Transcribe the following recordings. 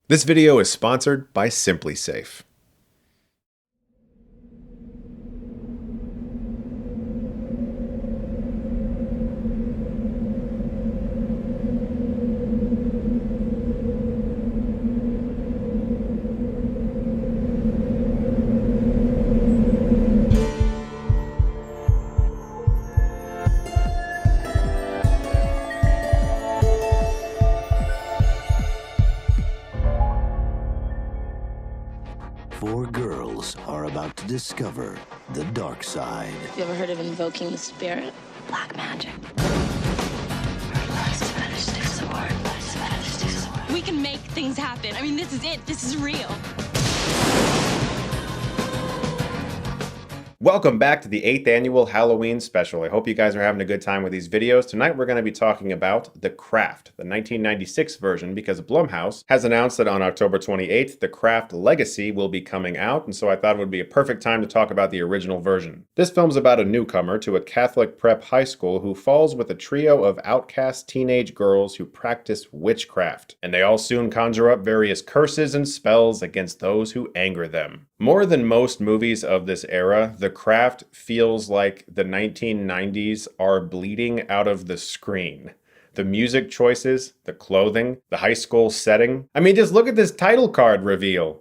This video is sponsored by Simply Safe. Four girls are about to discover the dark side. You ever heard of invoking the spirit? Black magic. Blood, sweat, or stick sword. Blood, sweat, or stick sword. We can make things happen. I mean, this is it. This is real. Welcome back to the 8th annual Halloween special. I hope you guys are having a good time with these videos. Tonight we're going to be talking about The Craft, the 1996 version, because Blumhouse has announced that on October 28th, The Craft Legacy will be coming out, and so I thought it would be a perfect time to talk about the original version. This film's about a newcomer to a Catholic prep high school who falls with a trio of outcast teenage girls who practice witchcraft, and they all soon conjure up various curses and spells against those who anger them. More than most movies of this era, The Craft feels like the 1990s are bleeding out of the screen. The music choices, the clothing, the high school setting. I mean, just look at this title card reveal.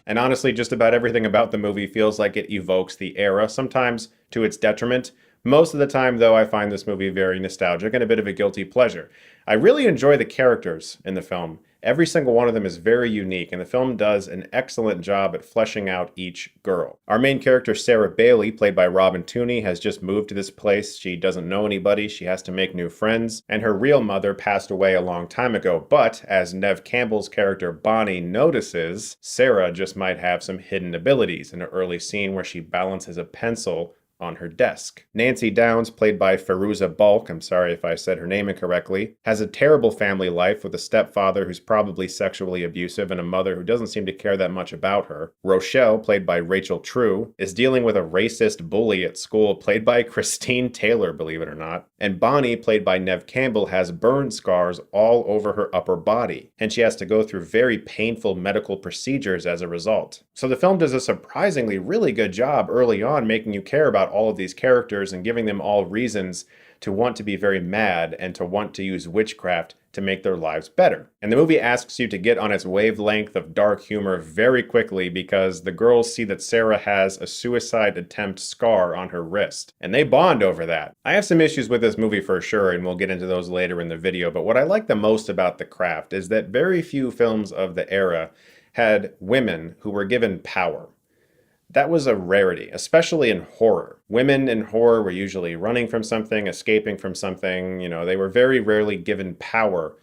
And honestly, just about everything about the movie feels like it evokes the era, sometimes to its detriment. Most of the time, though, I find this movie very nostalgic and a bit of a guilty pleasure. I really enjoy the characters in the film. Every single one of them is very unique, and the film does an excellent job at fleshing out each girl. Our main character, Sarah Bailey, played by Robin Tunney, has just moved to this place. She doesn't know anybody, she has to make new friends, and her real mother passed away a long time ago. But, as Neve Campbell's character Bonnie notices, Sarah just might have some hidden abilities in an early scene where she balances a pencil on her desk. Nancy Downs, played by Fairuza Balk, I'm sorry if I said her name incorrectly, has a terrible family life with a stepfather who's probably sexually abusive and a mother who doesn't seem to care that much about her. Rochelle, played by Rachel True, is dealing with a racist bully at school, played by Christine Taylor, believe it or not. And Bonnie, played by Neve Campbell, has burn scars all over her upper body, and she has to go through very painful medical procedures as a result. So the film does a surprisingly really good job early on making you care about all of these characters and giving them all reasons to want to be very mad and to want to use witchcraft to make their lives better. And the movie asks you to get on its wavelength of dark humor very quickly because the girls see that Sarah has a suicide attempt scar on her wrist, and they bond over that. I have some issues with this movie for sure, and we'll get into those later in the video, but what I like the most about The Craft is that very few films of the era had women who were given power. That was a rarity, especially in horror. Women in horror were usually running from something, escaping from something. You know, they were very rarely given power.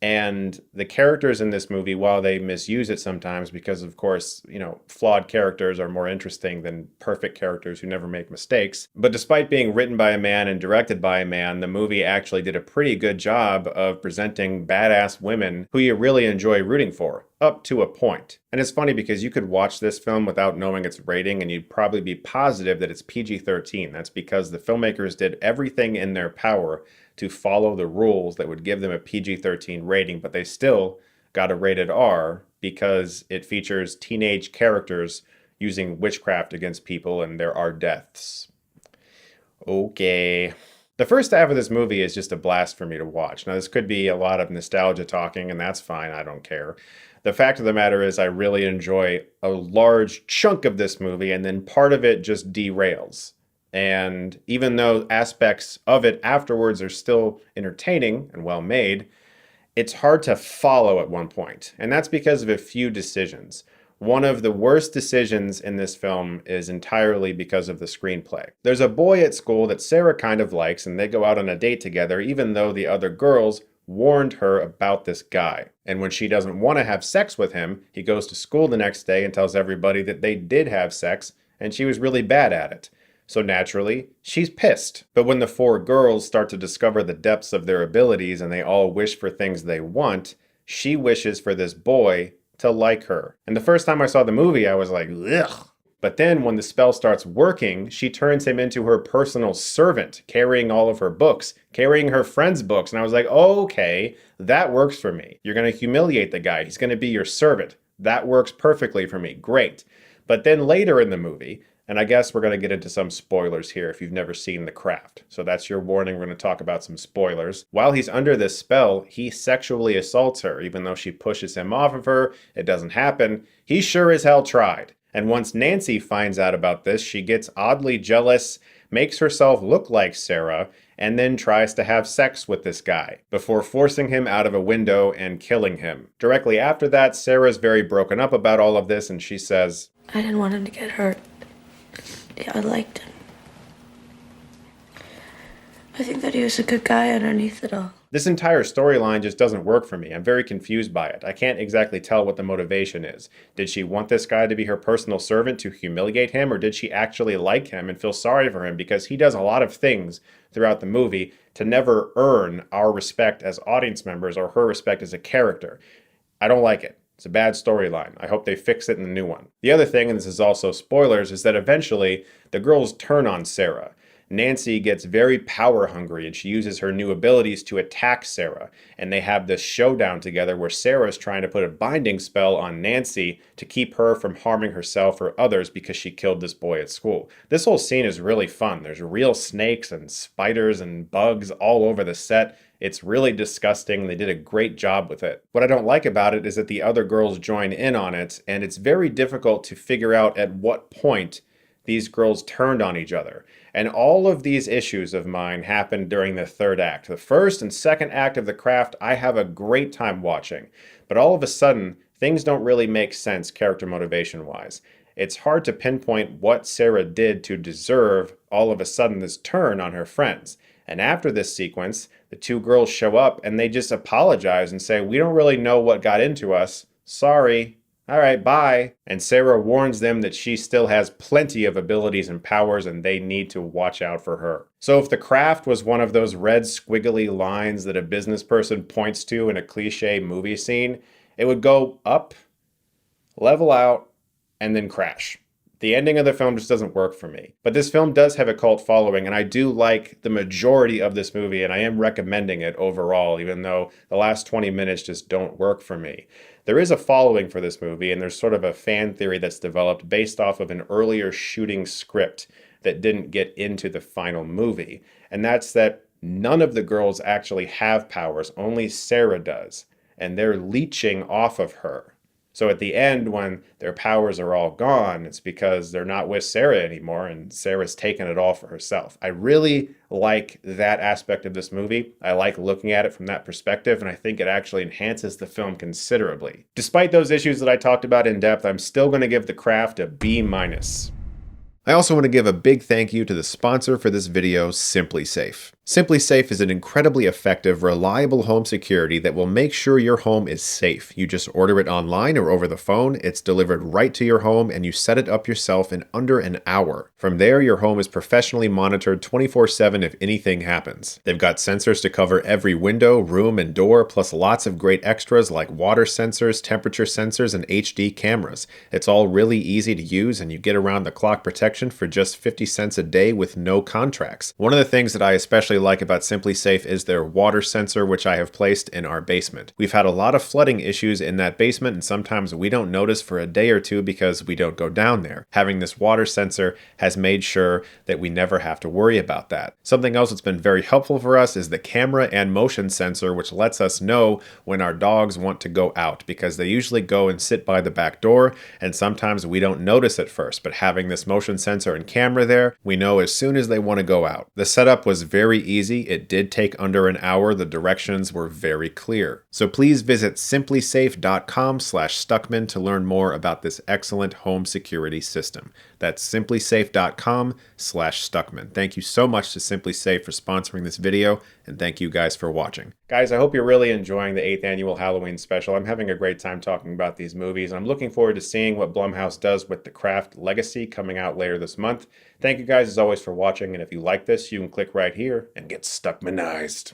And the characters in this movie, while they misuse it sometimes, because of course, you know, flawed characters are more interesting than perfect characters who never make mistakes. But despite being written by a man and directed by a man, the movie actually did a pretty good job of presenting badass women who you really enjoy rooting for, up to a point. And it's funny because you could watch this film without knowing its rating and you'd probably be positive that it's PG-13. That's because the filmmakers did everything in their power to follow the rules that would give them a PG-13 rating, but they still got a rated R because it features teenage characters using witchcraft against people and there are deaths. Okay. The first half of this movie is just a blast for me to watch. Now, this could be a lot of nostalgia talking, and that's fine, I don't care. The fact of the matter is I really enjoy a large chunk of this movie, and then part of it just derails. And even though aspects of it afterwards are still entertaining and well made, it's hard to follow at one point. And that's because of a few decisions. One of the worst decisions in this film is entirely because of the screenplay. There's a boy at school that Sarah kind of likes, and they go out on a date together, even though the other girls warned her about this guy. And when she doesn't want to have sex with him, he goes to school the next day and tells everybody that they did have sex, and she was really bad at it. So naturally, she's pissed. But when the four girls start to discover the depths of their abilities and they all wish for things they want, she wishes for this boy to like her. And the first time I saw the movie, I was like, ugh. But then when the spell starts working, she turns him into her personal servant, carrying all of her books, carrying her friends' books. And I was like, oh, okay, that works for me. You're going to humiliate the guy. He's going to be your servant. That works perfectly for me. Great. But then later in the movie, and I guess we're going to get into some spoilers here if you've never seen The Craft. So that's your warning. We're going to talk about some spoilers. While he's under this spell, he sexually assaults her. Even though she pushes him off of her, it doesn't happen. He sure as hell tried. And once Nancy finds out about this, she gets oddly jealous, makes herself look like Sarah, and then tries to have sex with this guy before forcing him out of a window and killing him. Directly after that, Sarah's very broken up about all of this, and she says, I didn't want him to get hurt. Yeah, I liked him. I think that he was a good guy underneath it all. This entire storyline just doesn't work for me. I'm very confused by it. I can't exactly tell what the motivation is. Did she want this guy to be her personal servant to humiliate him, or did she actually like him and feel sorry for him because he does a lot of things throughout the movie to never earn our respect as audience members or her respect as a character? I don't like it. It's a bad storyline. I hope they fix it in the new one. The other thing, and this is also spoilers, is that eventually the girls turn on Sarah. Nancy gets very power hungry and she uses her new abilities to attack Sarah. And they have this showdown together where Sarah's trying to put a binding spell on Nancy to keep her from harming herself or others because she killed this boy at school. This whole scene is really fun. There's real snakes and spiders and bugs all over the set. It's really disgusting. They did a great job with it. What I don't like about it is that the other girls join in on it, and it's very difficult to figure out at what point these girls turned on each other. And all of these issues of mine happened during the third act. The first and second act of The Craft, I have a great time watching. But all of a sudden, things don't really make sense character motivation-wise. It's hard to pinpoint what Sarah did to deserve all of a sudden this turn on her friends. And after this sequence, the two girls show up and they just apologize and say, we don't really know what got into us. Sorry. All right, bye. And Sarah warns them that she still has plenty of abilities and powers and they need to watch out for her. So if The Craft was one of those red squiggly lines that a business person points to in a cliche movie scene, it would go up, level out, and then crash. The ending of the film just doesn't work for me. But this film does have a cult following, and I do like the majority of this movie, and I am recommending it overall, even though the last 20 minutes just don't work for me. There is a following for this movie, and there's sort of a fan theory that's developed based off of an earlier shooting script that didn't get into the final movie. And that's that none of the girls actually have powers, only Sarah does. And they're leeching off of her. So at the end, when their powers are all gone, it's because they're not with Sarah anymore and Sarah's taken it all for herself. I really like that aspect of this movie. I like looking at it from that perspective, and I think it actually enhances the film considerably. Despite those issues that I talked about in depth, I'm still going to give The Craft a B-. I also want to give a big thank you to the sponsor for this video, Simply Safe. Simply Safe is an incredibly effective, reliable home security that will make sure your home is safe. You just order it online or over the phone, it's delivered right to your home, and you set it up yourself in under an hour. From there, your home is professionally monitored 24/7 if anything happens. They've got sensors to cover every window, room, and door, plus lots of great extras like water sensors, temperature sensors, and HD cameras. It's all really easy to use, and you get around-the-clock protection for just 50 cents a day with no contracts. One of the things that I especially like about Simply Safe is their water sensor, which I have placed in our basement. We've had a lot of flooding issues in that basement, and sometimes we don't notice for a day or two because we don't go down there. Having this water sensor has made sure that we never have to worry about that. Something else that's been very helpful for us is the camera and motion sensor, which lets us know when our dogs want to go out, because they usually go and sit by the back door, and sometimes we don't notice at first, but having this motion sensor and camera there, we know as soon as they want to go out. The setup was very easy. It did take under an hour. The directions were very clear. So please visit simplysafe.com/Stuckmann to learn more about this excellent home security system. That's simplysafe.com/Stuckmann. Thank you so much to Simply Safe for sponsoring this video, and thank you guys for watching. Guys, I hope you're really enjoying the 8th annual Halloween special. I'm having a great time talking about these movies, and I'm looking forward to seeing what Blumhouse does with The Craft Legacy coming out later this month. Thank you guys as always for watching, and if you like this, you can click right here and get Stuckmanized.